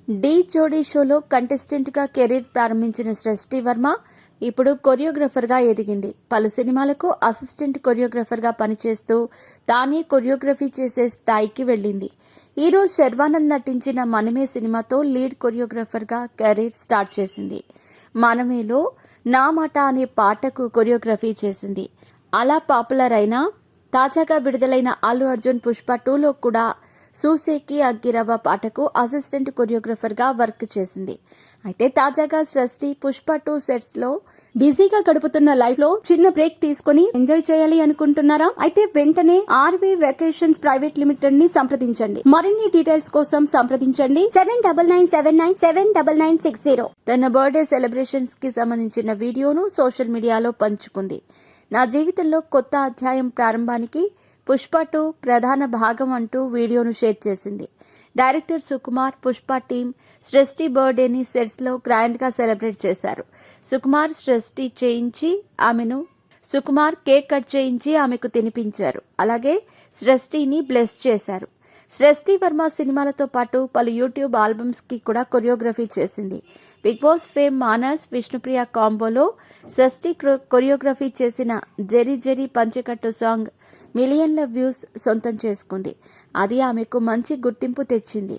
D జోడీ షోలో కంటెస్టెంట్గా career ప్రారంభించిన సృష్టి వర్మ ఇప్పుడు కొరియోగ్రఫర్గా ఎదిగింది. పలు సినిమాలకు అసిస్టెంట్ కొరియోగ్రఫర్గా పనిచేస్తూ తానే కొరియోగ్రఫీ చేసే స్థాయికి వెళ్ళింది. ఈరోజు శర్వానంద్ నటించిన మనమే సినిమాతో లీడ్ కొరియోగ్రఫర్గా కెరీర్ స్టార్ట్ చేసింది. మనమేలో నా మాట అనే పాటకు కొరియోగ్రఫీ చేసింది. అలా పాపులర్ అయిన తాజాగా విడుదలైన అల్లు అర్జున్ పుష్ప 2లో కూడా సూసేకి అగ్గిరవ్వ పాటకు అసిస్టెంట్ కొరియోగ్రఫర్గా వర్క్ చేసింది. అయితే తాజాగా సృష్టి పుష్ప 2 సెట్స్లో బిజీగా గడుపుతున్న లైఫ్ లో చిన్న బ్రేక్ తీసుకుని ఎంజాయ్ చేయాలి అనుకుంటున్నారా? అయితే వెంటనే ఆర్వీ వెకేషన్స్ ప్రైవేట్ లిమిటెడ్ ని సంప్రదించండి. మరిన్ని డీటెయిల్స్ కోసం సంప్రదించండి 7997979960. తన బర్త్డే సెలబ్రేషన్స్ కి సంబంధించిన వీడియోను సోషల్ మీడియాలో పంచుకుంది. నా జీవితంలో కొత్త అధ్యాయం ప్రారంభానికి పుష్ప 2 ప్రధాన భాగం అంటూ వీడియోను షేర్ చేసింది. డైరెక్టర్ సుకుమార్, పుష్ప టీం సృష్టి బర్త్డేని సెట్స్లో గ్రాండ్గా సెలబ్రేట్ చేశారు. సుకుమార్ కేక్ కట్ చేయించి ఆమెకు తినిపించారు. అలాగే సృష్టిని బ్లెస్ చేశారు. సృష్టి వర్మ సినిమాలతో పాటు పలు యూట్యూబ్ ఆల్బమ్స్ కి కూడా కొరియోగ్రఫీ చేసింది. Big boss fame Manas Vishnupriya కాంబోలో సృష్టి కొరియోగ్రఫీ చేసిన జెరీ జెరీ పంచెకట్టు సాంగ్ మిలియన్ల వ్యూస్ సొంతం చేసుకుంది. అది ఆమెకు మంచి గుర్తింపు తెచ్చింది.